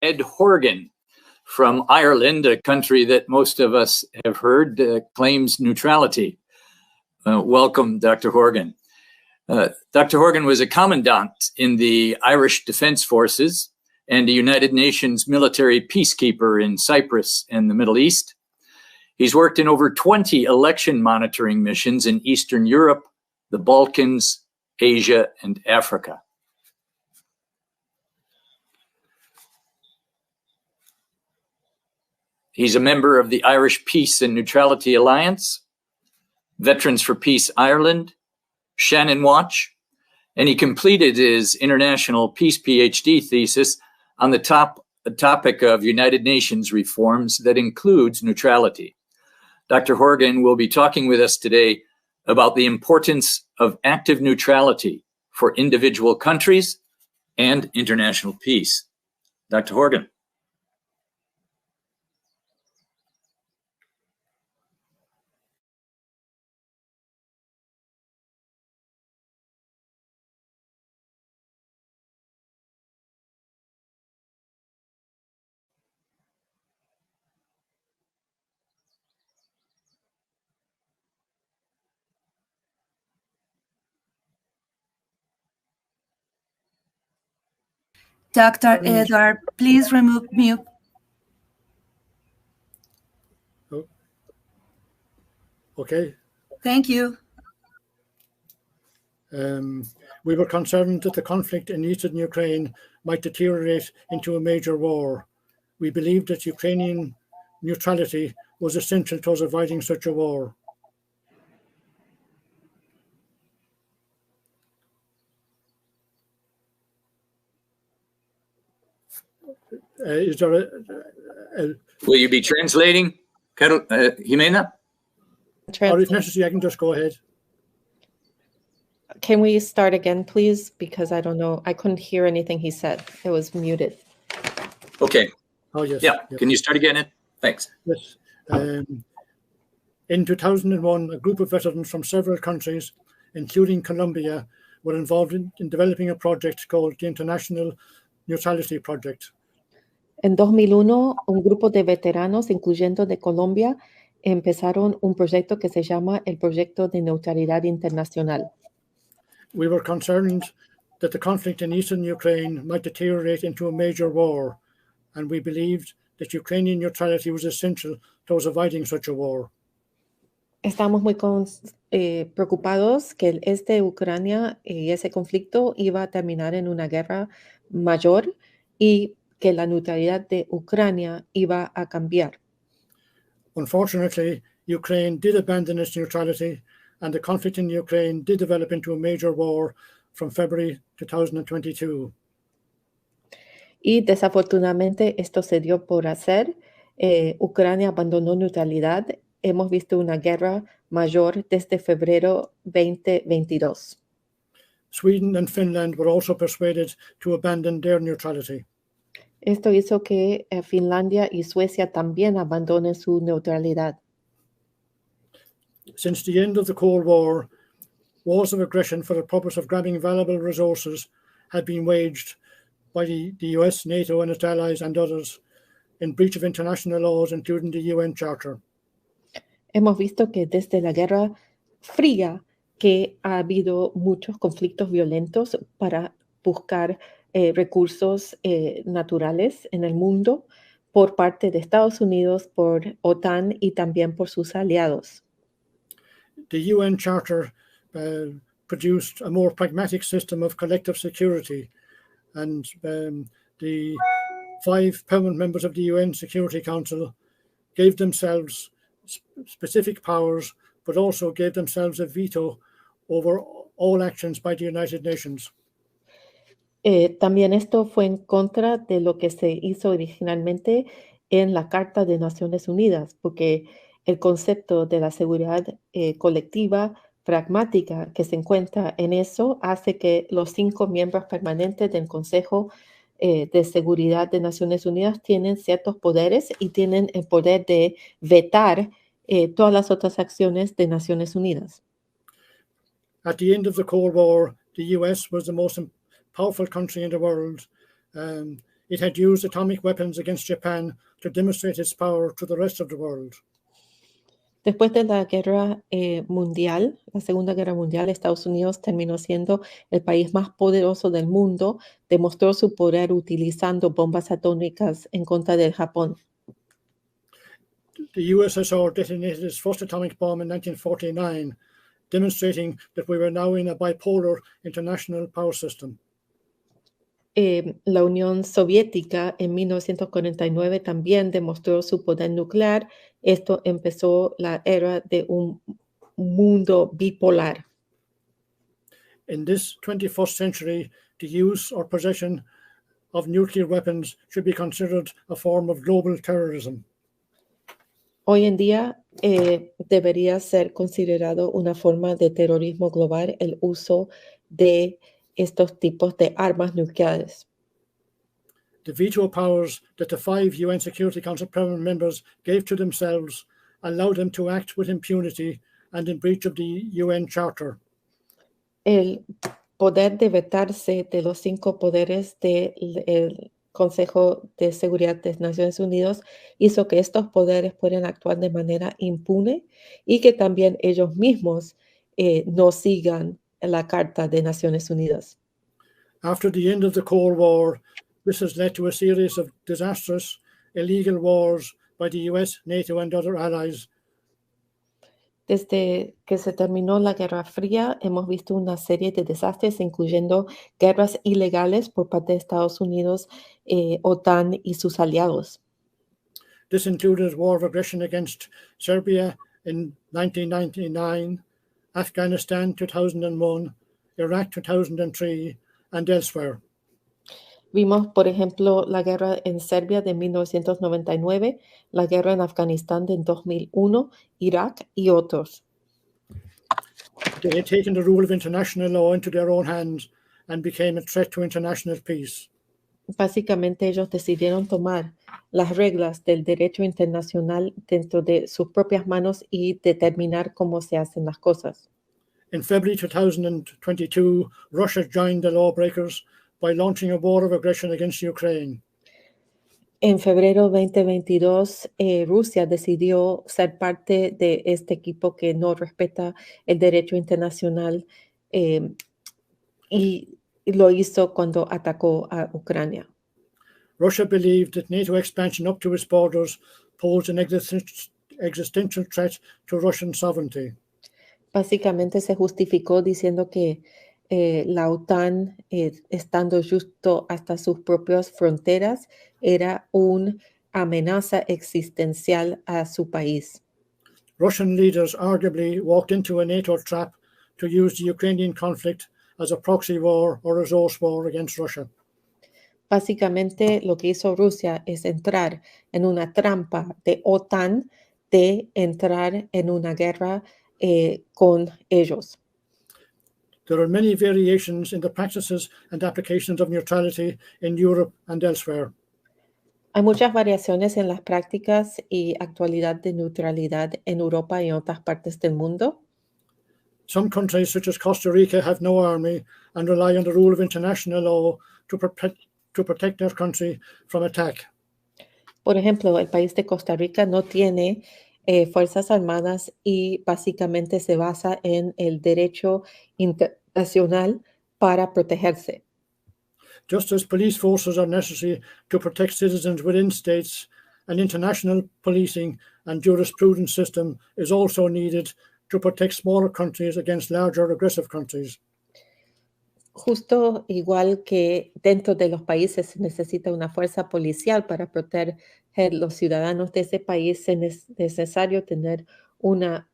Ed Horgan from Ireland, a country that most of us have heard, claims neutrality. Welcome, Dr. Horgan. Dr. Horgan was a commandant in the Irish Defence Forces and a United Nations military peacekeeper in Cyprus and the Middle East. He's worked in over 20 election monitoring missions in Eastern Europe, the Balkans, Asia, and Africa. He's a member of the Irish Peace and Neutrality Alliance, Veterans for Peace Ireland, Shannon Watch, and he completed his International Peace PhD thesis on the topic of United Nations reforms that includes neutrality. Dr. Horgan will be talking with us today about the importance of active neutrality for individual countries and international peace. Dr. Horgan. Dr. Edward, please remove mute. Oh. Okay. Thank you. We were concerned that the conflict in eastern Ukraine might deteriorate into a major war. We believed that Ukrainian neutrality was essential towards avoiding such a war. Is there Will you be translating, Jimena? Or if necessary, I can just go ahead. Can we start again, please? Because I don't know. I couldn't hear anything he said. It was muted. Okay. Oh, yes. Yeah. Yep. Can you start again? Thanks. Yes. In 2001, a group of veterans from several countries, including Colombia, were involved in developing a project called the International Neutrality Project. En 2001, un grupo de veteranos, incluyendo de Colombia, empezaron un proyecto que se llama el Proyecto de Neutralidad Internacional. We were concerned that the conflict in eastern Ukraine might deteriorate into a major war, and we believed that Ukrainian neutrality was essential towards avoiding such a war. Estamos muy preocupados que el este de Ucrania y ese conflicto iba a terminar en una guerra mayor y que la neutralidad de Ucrania iba a cambiar. Unfortunately, Ukraine did abandon its neutrality, and the conflict in Ukraine did develop into a major war from February 2022. Y desafortunadamente esto se dio por hacer. Ucrania abandonó neutralidad. Hemos visto una guerra mayor desde febrero 2022. Sweden and Finland were also persuaded to abandon their neutrality. Esto hizo que Finlandia y Suecia también abandonen su neutralidad. Since the end of the Cold War, wars of aggression for the purpose of grabbing valuable resources had been waged by the US, NATO, and its allies and others in breach of international laws, including the UN Charter. Hemos visto que desde la Guerra Fría que ha habido muchos conflictos violentos para buscar recursos naturales en el mundo por parte de Estados Unidos, por OTAN y también por sus aliados. The UN Charter produced a more pragmatic system of collective security, and the 5 permanent members of the UN Security Council gave themselves specific powers, but also gave themselves a veto over all actions by the United Nations. También esto fue en contra de lo que se hizo originalmente en la Carta de Naciones Unidas, porque el concepto de la seguridad colectiva pragmática que se encuentra en eso hace que los 5 miembros permanentes del Consejo de Seguridad de Naciones Unidas tienen ciertos poderes y tienen el poder de vetar todas las otras acciones de Naciones Unidas. At the end of the Cold War, the US was the most powerful country in the world. it had used atomic weapons against Japan to demonstrate its power to the rest of the world. Después de la guerra mundial, la Segunda Guerra Mundial, Estados Unidos terminó siendo el país más poderoso del mundo, demostró su poder utilizando bombas atómicas en contra del Japón. The USSR detonated its first atomic bomb in 1949, demonstrating that we were now in a bipolar international power system. La Unión Soviética en 1949 también demostró su poder nuclear. Esto empezó la era de un mundo bipolar. In this 21st century, the use or possession of nuclear weapons should be considered a form of global terrorism. Hoy en día debería ser considerado una forma de terrorismo global el uso de estos tipos de armas nucleares. The veto powers that the 5 UN Security Council permanent members gave to themselves allowed them to act with impunity and in breach of the UN Charter. El poder de vetarse de los 5 poderes del Consejo de Seguridad de Naciones Unidas hizo que estos poderes puedan actuar de manera impune y que también ellos mismos no sigan la Carta de Naciones Unidas. After the end of the Cold War, this has led to a series of disastrous, illegal wars by the US, NATO, and other allies. Desde que se terminó la Guerra Fría, hemos visto una serie de desastres, incluyendo guerras ilegales por parte de Estados Unidos, OTAN y sus aliados. This included war of aggression against Serbia in 1999, Afghanistan 2001, Iraq 2003, and elsewhere. Vimos, por ejemplo, la guerra en Serbia de 1999, la guerra en Afganistán de 2001, Irak y otros. They had taken the rule of international law into their own hands and became a threat to international peace. Básicamente ellos decidieron tomar las reglas del derecho internacional dentro de sus propias manos y determinar cómo se hacen las cosas. In February 2022, Russia joined the lawbreakers by launching a war of aggression against Ukraine. En febrero 2022, Rusia decidió ser parte de este equipo que no respeta el derecho internacional y lo hizo cuando atacó a Ucrania. Russia believed that NATO expansion up to its borders posed an existential threat to Russian sovereignty. Básicamente se justificó diciendo que la OTAN, estando justo hasta sus propias fronteras, era una amenaza existencial a su país. Russian leaders arguably walked into a NATO trap to use the Ukrainian conflict as a proxy war or resource war against Russia. Básicamente lo que hizo Rusia es entrar en una trampa de OTAN de entrar en una guerra con ellos. There are many variations in the practices and applications of neutrality in Europe and elsewhere. Hay muchas variaciones en las prácticas y actualidad de neutralidad en Europa y en otras partes del mundo. Some countries, such as Costa Rica, have no army and rely on the rule of international law to protect their country from attack. Por ejemplo, el país de Costa Rica no tiene fuerzas armadas y básicamente se basa en el derecho internacional para protegerse. Just as police forces are necessary to protect citizens within states, an international policing and jurisprudence system is also needed to protect smaller countries against larger aggressive countries. Justo igual que dentro de los países se necesita una fuerza policial para proteger los ciudadanos de ese país, es necesario tener una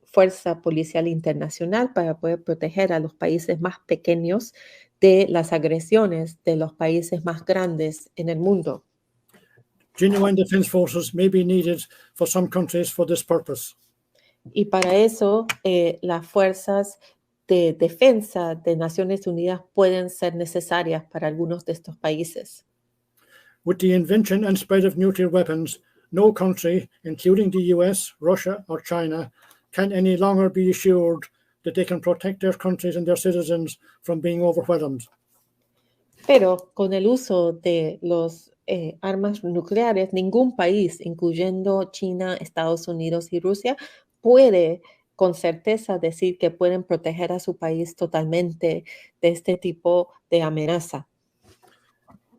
fuerza policial internacional para poder proteger a los países más pequeños de las agresiones de los países más grandes en el mundo. Genuine defense forces may be needed for some countries for this purpose. Y para eso las fuerzas de defensa de Naciones Unidas pueden ser necesarias para algunos de estos países. With the invention and spread of nuclear weapons, no country, including the US, Russia, or China, can any longer be assured that they can protect their countries and their citizens from being overwhelmed. Pero con el uso de los armas nucleares, ningún país, incluyendo China, Estados Unidos y Rusia, puede con certeza decir que pueden proteger a su país totalmente de este tipo de amenaza.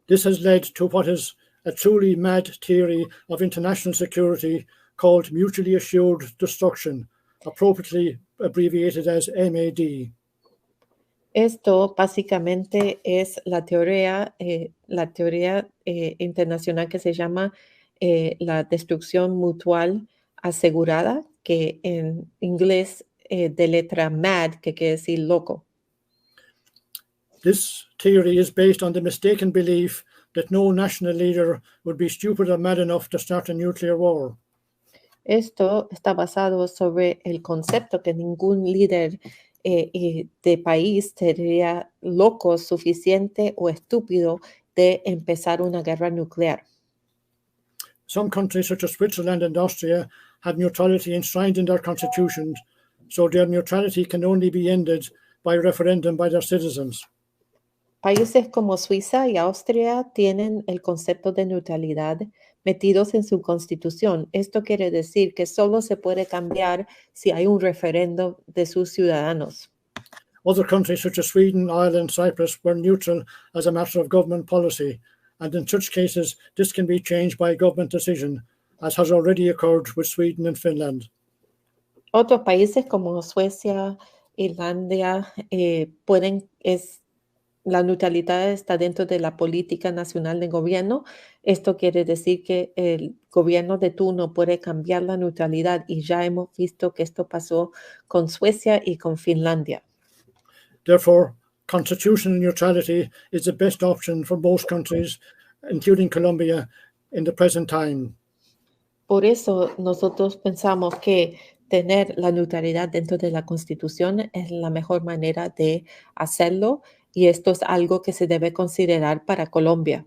This has led to what is a truly mad theory of international security called mutually assured destruction, appropriately abbreviated as MAD. Esto básicamente es la teoría internacional que se llama la destrucción mutual asegurada, que en inglés de letra MAD, que quiere decir loco. This theory is based on the mistaken belief that no national leader would be stupid or mad enough to start a nuclear war. Esto está basado sobre el concepto que ningún líder de país sería loco suficiente o estúpido de empezar una guerra nuclear. Some countries, such as Switzerland and Austria, have neutrality enshrined in their constitutions, so their neutrality can only be ended by referendum by their citizens. Países como Suiza y Austria tienen el concepto de neutralidad metidos en su constitución. Esto quiere decir que solo se puede cambiar si hay un referendo de sus ciudadanos. Other countries, such as Sweden, Ireland, Cyprus, were neutral as a matter of government policy, and in such cases, this can be changed by government decision, as has already occurred with Sweden and Finland. Otros países como Suecia, Irlanda, la neutralidad está dentro de la política nacional de gobierno. Esto quiere decir que el gobierno de turno puede cambiar la neutralidad y ya hemos visto que esto pasó con Suecia y con Finlandia. Therefore, constitutional neutrality is the best option for most countries, including Colombia, in the present time. Por eso nosotros pensamos que tener la neutralidad dentro de la Constitución es la mejor manera de hacerlo y esto es algo que se debe considerar para Colombia.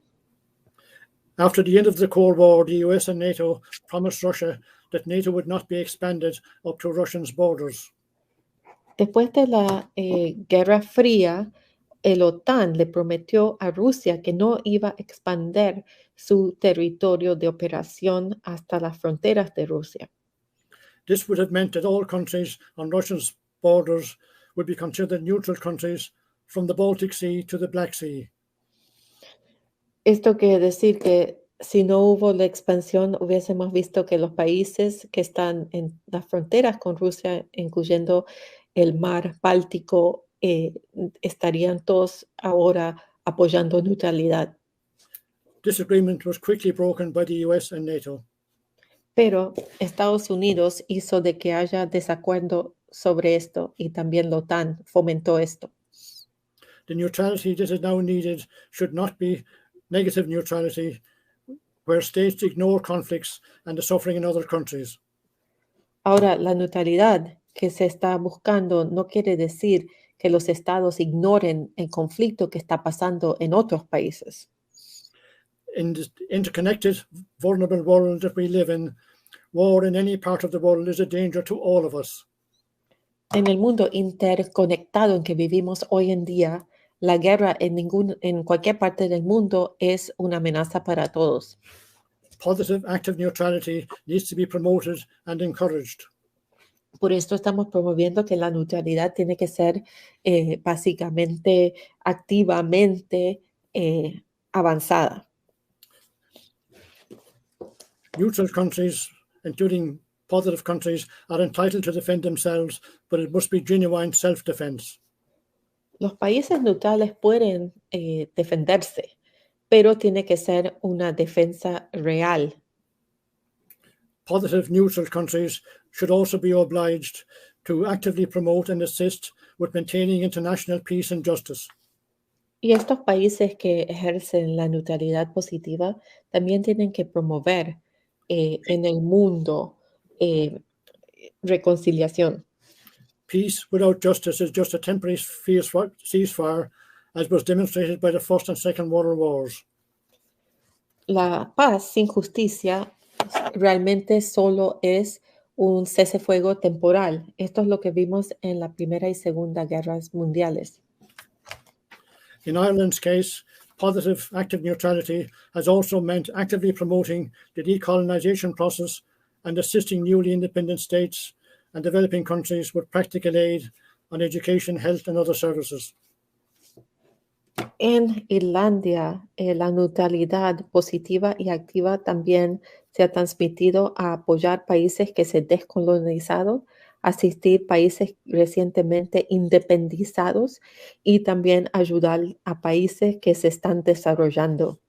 After the end of the Cold War, the US and NATO promised Russia that NATO would not be expanded up to Russia's borders. Después de la Guerra Fría, el OTAN le prometió a Rusia que no iba a expandir su territorio de operación hasta las fronteras de Rusia. This would have meant that all countries on Russia's borders would be considered neutral countries from the Baltic Sea to the Black Sea. Esto quiere decir que si no hubo la expansión, hubiésemos visto que los países que están en las fronteras con Rusia, incluyendo el mar Báltico, estarían todos ahora apoyando neutralidad. This agreement was quickly broken by the US and NATO. Pero Estados Unidos hizo de que haya desacuerdo sobre esto y también la OTAN fomentó esto. The neutrality that is now needed should not be negative neutrality, where states ignore conflicts and the suffering in other countries. Ahora, la neutralidad que se está buscando no quiere decir que los estados ignoren el conflicto que está pasando en otros países. In the interconnected, vulnerable world that we live in, war in any part of the world is a danger to all of us. En el mundo interconectado en que vivimos hoy en día, la guerra en cualquier parte del mundo es una amenaza para todos. Positive, active neutrality needs to be promoted and encouraged. Por esto estamos promoviendo que la neutralidad tiene que ser básicamente, activamente avanzada. Neutral countries, including positive countries, are entitled to defend themselves, but it must be genuine self-defense. Los países neutrales pueden defenderse, pero tiene que ser una defensa real. Positive neutral countries should also be obliged to actively promote and assist with maintaining international peace and justice. Y estos países que ejercen la neutralidad positiva también tienen que promover en el mundo reconciliación. Peace without justice is just a temporary ceasefire, as was demonstrated by the First and Second World Wars. La paz sin justicia realmente solo es un cese-fuego temporal. Esto es lo que vimos en la Primera y Segunda Guerras Mundiales. In Ireland's case, positive active neutrality has also meant actively promoting the decolonisation process and assisting newly independent states and developing countries with practical aid on education, health and other services. En Irlanda, la neutralidad positiva y activa también se ha transmitido a apoyar países que se descolonizaron, asistir países recientemente independizados y también ayudar a países que se están desarrollando.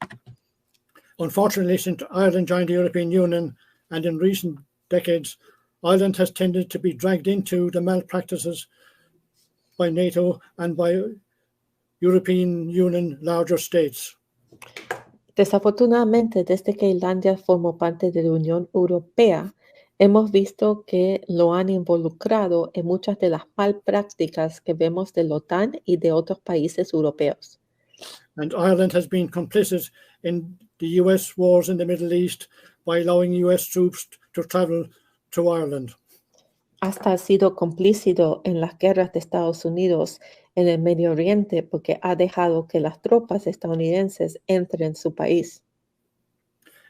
Unfortunately, since Ireland joined the European Union and in recent decades, Ireland has tended to be dragged into the malpractices by NATO and by European Union larger states. Desafortunadamente, desde que Irlanda formó parte de la Unión Europea, hemos visto que lo han involucrado en muchas de las malprácticas que vemos de la OTAN y de otros países europeos. And Ireland has been complicit in the US wars in the Middle East by allowing US troops to travel to Ireland. Hasta ha sido complícito en las guerras de Estados Unidos en el Medio Oriente porque ha dejado que las tropas estadounidenses entren en su país.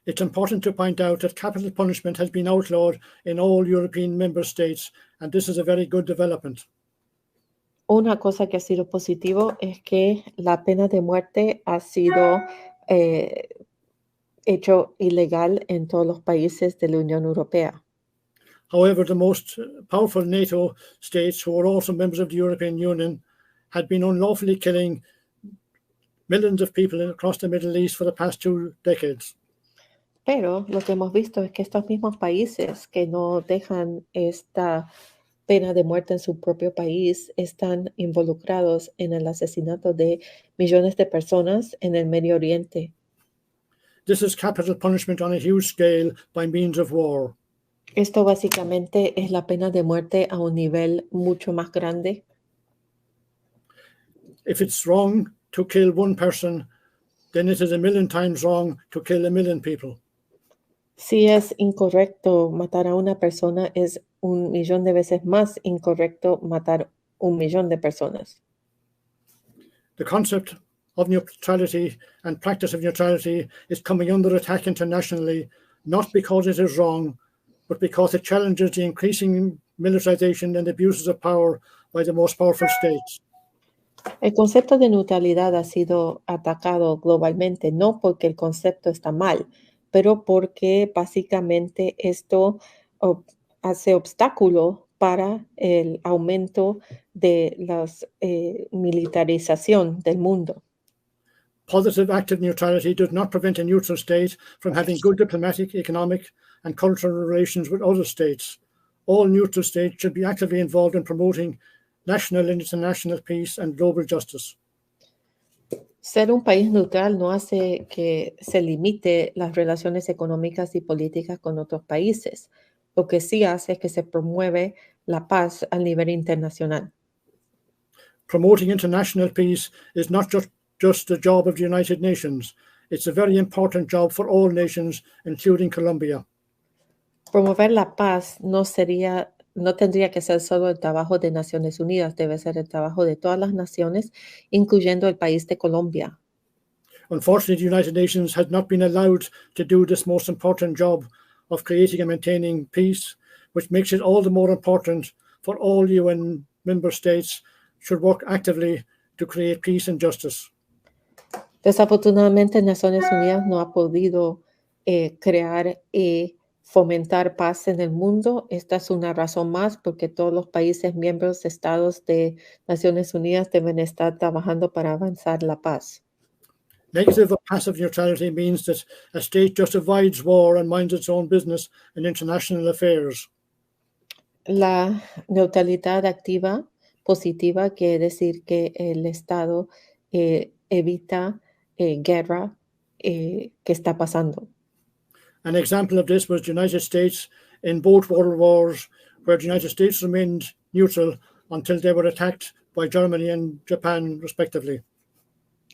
It's important to point out that capital punishment has been outlawed in all European member states, and this is a very good development. Una cosa que ha sido positivo es que la pena de muerte ha sido hecho ilegal en todos los países de la Unión Europea. However, the most powerful NATO states, who are also members of the European Union, had been unlawfully killing millions of people across the Middle East for the past 2 decades. Pero lo que hemos visto es que estos mismos países que no dejan esta pena de muerte en su propio país están involucrados en el asesinato de millones de personas en el Medio Oriente. This is capital punishment on a huge scale by means of war. Esto básicamente es la pena de muerte a un nivel mucho más grande. If it's wrong to kill one person, then it is a million times wrong to kill a million people. Si es incorrecto matar a una persona, es 1,000,000 de veces más incorrecto matar 1,000,000 de personas. The concept of neutrality and practice of neutrality is coming under attack internationally, not because it is wrong, but because it challenges the increasing militarization and abuses of power by the most powerful states. El concepto de neutralidad ha sido atacado globalmente, no porque el concepto está mal, pero porque básicamente esto hace obstáculo para el aumento de la militarización del mundo. Positive active neutrality does not prevent a neutral state from having good diplomatic, economic, and cultural relations with other states. All neutral states should be actively involved in promoting national and international peace and global justice. Ser un país neutral no hace que se limite las relaciones económicas y políticas con otros países. Lo que sí hace es que se promueve la paz a nivel internacional. Promoting international peace is not just the job of the United Nations. It's a very important job for all nations, including Colombia. Promover la paz no tendría que ser solo el trabajo de Naciones Unidas, debe ser el trabajo de todas las naciones, incluyendo el país de Colombia. Unfortunately, the United Nations has not been allowed to do this most important job of creating and maintaining peace, which makes it all the more important for all UN member states should work actively to create peace and justice. Desafortunadamente, Naciones Unidas no ha podido crear y fomentar paz en el mundo. Esta es una razón más porque todos los países miembros, estados de Naciones Unidas deben estar trabajando para avanzar la paz. Negative or passive neutrality means that a state just avoids war and minds its own business in international affairs. La neutralidad activa, positiva, quiere decir que el Estado evita guerra que está pasando. An example of this was the United States in both world wars, where the United States remained neutral until they were attacked by Germany and Japan, respectively.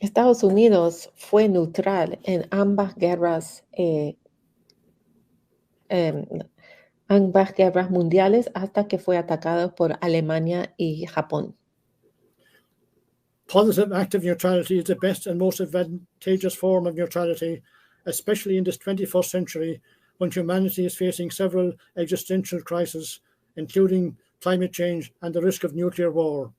Estados Unidos fue neutral en ambas guerras mundiales hasta que fue atacado por Alemania y Japón. Positive active neutrality is the best and most advantageous form of neutrality, especially in this 21st century when humanity is facing several existential crises, including climate change and the risk of nuclear war.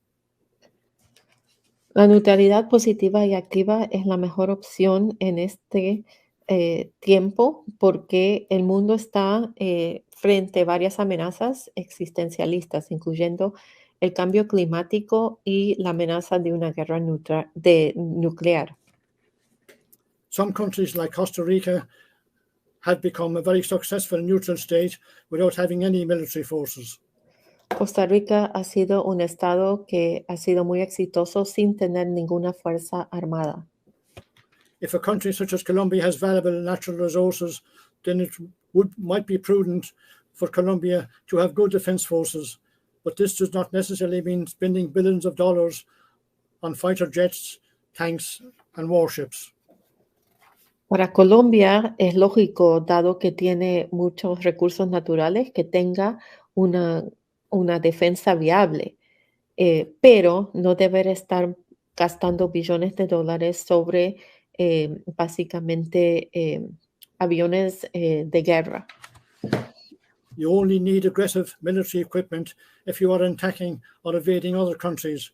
La neutralidad positiva y activa es la mejor opción en este tiempo porque el mundo está frente a varias amenazas existencialistas, incluyendo el cambio climático y la amenaza de una guerra nuclear. Some countries like Costa Rica had become a very successful neutral state without having any military forces. Costa Rica ha sido un estado que ha sido muy exitoso sin tener ninguna fuerza armada. If a country such as Colombia has valuable natural resources, then it might be prudent for Colombia to have good defense forces, but this does not necessarily mean spending billions of dollars on fighter jets, tanks, and warships. Para Colombia es lógico, dado que tiene muchos recursos naturales, que tenga una defensa viable, pero no deber estar gastando billones de dólares sobre básicamente aviones de guerra. You only need aggressive military equipment if you are attacking or invading other countries,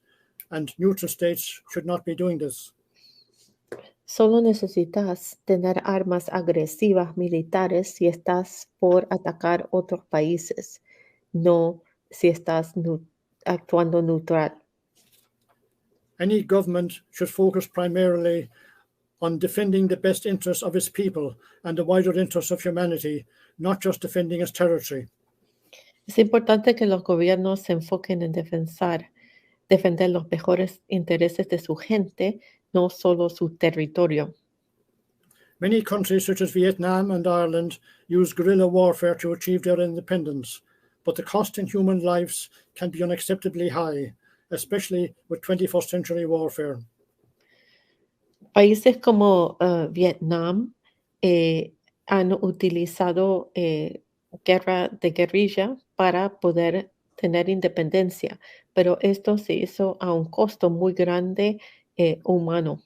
and neutral states should not be doing this. Solo necesitas tener armas agresivas militares si estás por atacar otros países, no si estás actuando neutral. Any government should focus primarily on defending the best interests of its people and the wider interests of humanity, not just defending its territory. Es importante que los gobiernos se enfoquen en defender los mejores intereses de su gente, no solo su territorio. Many countries such as Vietnam and Ireland use guerrilla warfare to achieve their independence, but the cost in human lives can be unacceptably high, especially with 21st century warfare. Países como Vietnam han utilizado guerra de guerrilla para poder tener independencia, pero esto se hizo a un costo muy grande humano.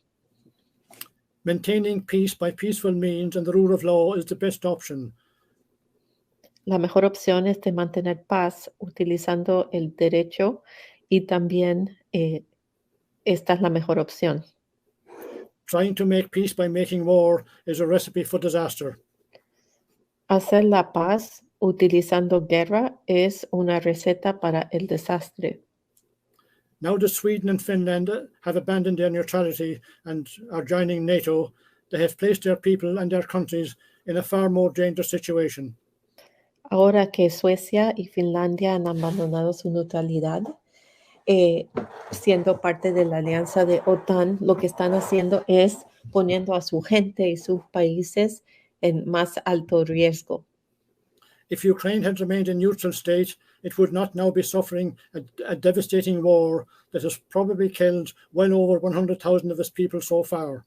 Maintaining peace by peaceful means and the rule of law is the best option. La mejor opción es de mantener paz utilizando el derecho y también esta es la mejor opción. Trying to make peace by making war is a recipe for disaster. Hacer la paz utilizando guerra es una receta para el desastre. Now that Sweden and Finland have abandoned their neutrality and are joining NATO, they have placed their people and their countries in a far more dangerous situation. Ahora que Suecia y Finlandia han abandonado su neutralidad, siendo parte de la Alianza de OTAN, lo que están haciendo es poniendo a su gente y sus países en más alto riesgo. If Ukraine had remained a neutral state, it would not now be suffering a devastating war that has probably killed well over 100,000 of its people so far.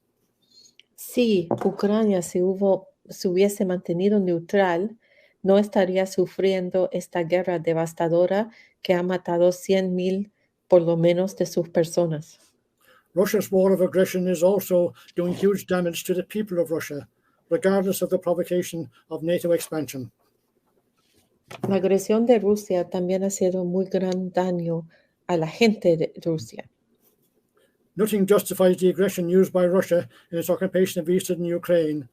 Si Ucrania se hubiese mantenido neutral, no estaría sufriendo esta guerra devastadora que ha matado 100,000 por lo menos de sus personas. Russia's war of aggression is also doing huge damage to the people of Russia, regardless of the provocation of NATO expansion. La agresión de Rusia también ha sido muy gran daño a la gente de Rusia. Nothing justifies the aggression used by Russia in its occupation of eastern Ukraine,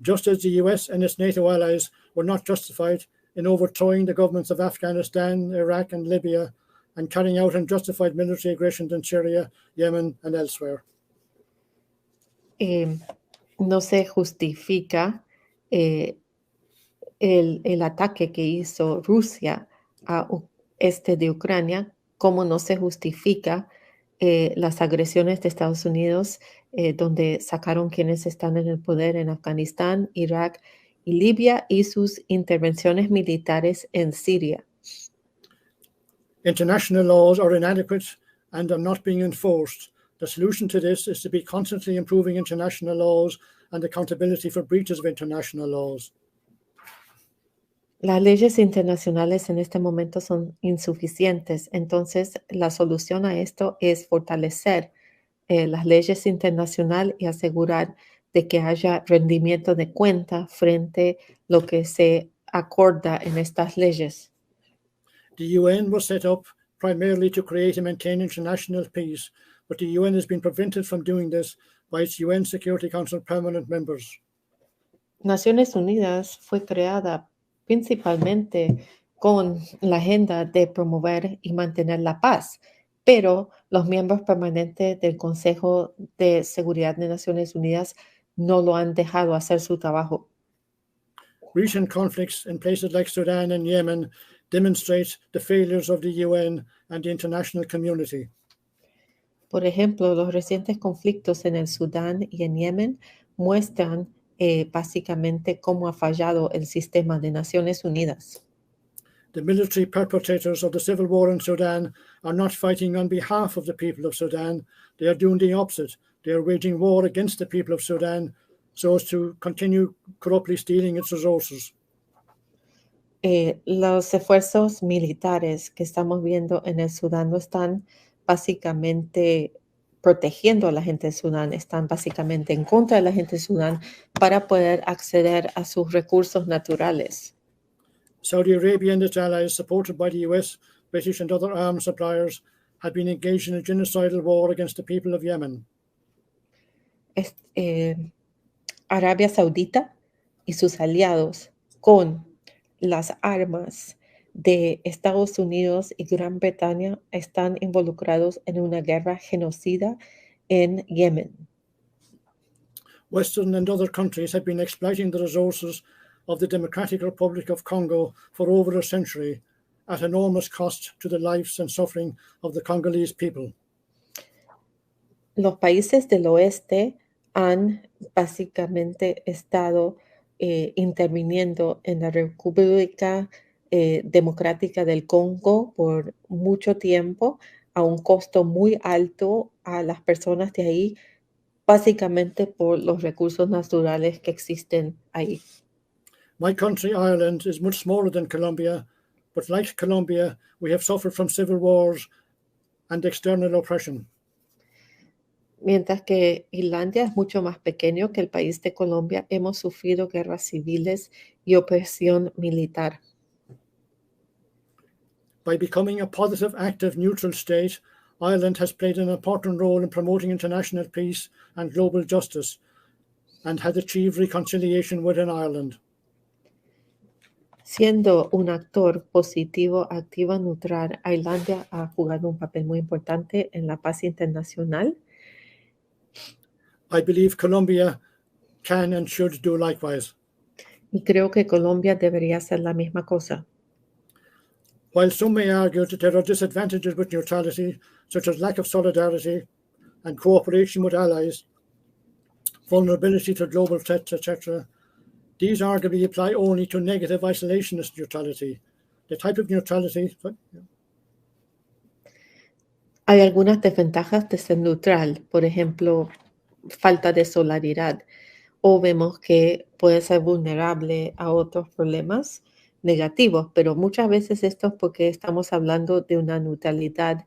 just as the US and its NATO allies were not justified in overthrowing the governments of Afghanistan, Iraq, and Libya, and carrying out unjustified military aggressions in Syria, Yemen, and elsewhere. No se justifica el ataque que hizo Rusia a este de Ucrania, como no se justifica las agresiones de Estados Unidos, donde sacaron quienes están en el poder en Afganistán, Irak y Libia, y sus intervenciones militares en Siria. International laws are inadequate and are not being enforced. The solution to this is to be constantly improving international laws and accountability for breaches of international laws. Las leyes internacionales en este momento son insuficientes, entonces la solución a esto es fortalecer las leyes internacionales y asegurar de que haya rendimiento de cuenta frente a lo que se acorda en estas leyes. The UN was set up primarily to create and maintain international peace, but the UN has been prevented from doing this by its UN Security Council permanent members. Naciones Unidas fue creada principalmente con la agenda de promover y mantener la paz, pero los miembros permanentes del Consejo de Seguridad de Naciones Unidas no lo han dejado hacer su trabajo. Recent conflicts in places like Sudan and Yemen demonstrate the failures of the UN and the international community. Por ejemplo, los recientes conflictos en el Sudán y en Yemen muestran básicamente cómo ha fallado el sistema de Naciones Unidas. The military perpetrators of the civil war in Sudan are not fighting on behalf of the people of Sudan. They are doing the opposite. They are waging war against the people of Sudan so as to continue corruptly stealing its resources. Los esfuerzos militares que estamos viendo en el Sudán no están básicamente protegiendo a la gente de Sudán, están básicamente en contra de la gente de Sudán para poder acceder a sus recursos naturales. Saudi Arabia and its allies, supported by the US, British and other arms suppliers, have been engaged in a genocidal war against the people of Yemen. Arabia Saudita y sus aliados con las armas de Estados Unidos y Gran Bretaña están involucrados en una guerra genocida en Yemen. Western and other countries have been exploiting the resources of the Democratic Republic of Congo for over a century at enormous cost to the lives and suffering of the Congolese people. Los países del oeste han básicamente estado interviniendo en la República Democrática del Congo por mucho tiempo a un costo muy alto a las personas de ahí, básicamente por los recursos naturales que existen ahí. My country, Ireland, is much smaller than Colombia, but like Colombia, we have suffered from civil wars and external oppression. Mientras que Irlanda es mucho más pequeño que el país de Colombia, hemos sufrido guerras civiles y opresión militar. By becoming a positive, active, neutral state, Ireland has played an important role in promoting international peace and global justice, and has achieved reconciliation within Ireland. Siendo un actor positivo, activo, neutral, Irlanda ha jugado un papel muy importante en la paz internacional. I believe Colombia can and should do likewise. Y creo que Colombia debería hacer la misma cosa. While some may argue that there are disadvantages with neutrality, such as lack of solidarity and cooperation with allies, vulnerability to global threats, etc., these arguably apply only to negative isolationist neutrality. The type of neutrality... Hay algunas desventajas de ser neutral, por ejemplo, falta de solidaridad, o vemos que puede ser vulnerable a otros problemas negativos, pero muchas veces esto es porque estamos hablando de una neutralidad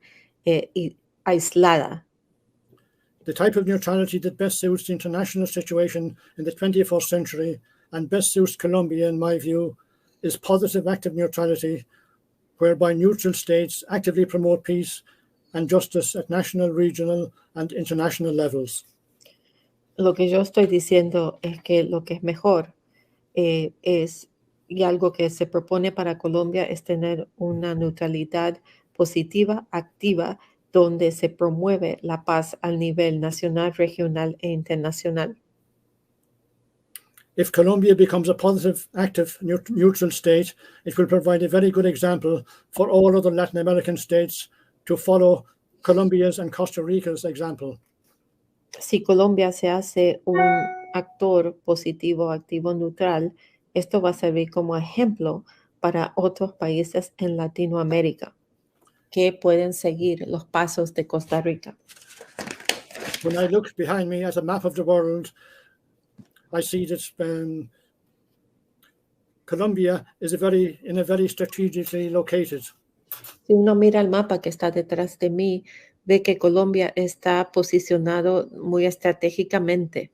aislada. The type of neutrality that best suits the international situation in the 21st century and best suits Colombia, in my view, is positive active neutrality, whereby neutral states actively promote peace and justice at national, regional, and international levels. Lo que yo estoy diciendo es que lo que es mejor es, y algo que se propone para Colombia, es tener una neutralidad positiva, activa, donde se promueve la paz al nivel nacional, regional e internacional. If Colombia becomes a positive, active, neutral state, it will provide a very good example for all other Latin American states to follow Colombia's and Costa Rica's example. Si Colombia se hace un actor positivo, activo, neutral, esto va a servir como ejemplo para otros países en Latinoamérica que pueden seguir los pasos de Costa Rica. When I look behind me at a map of the world, I see that Colombia is in a very strategically located. Si uno mira el mapa que está detrás de mí, ve que Colombia está posicionado muy estratégicamente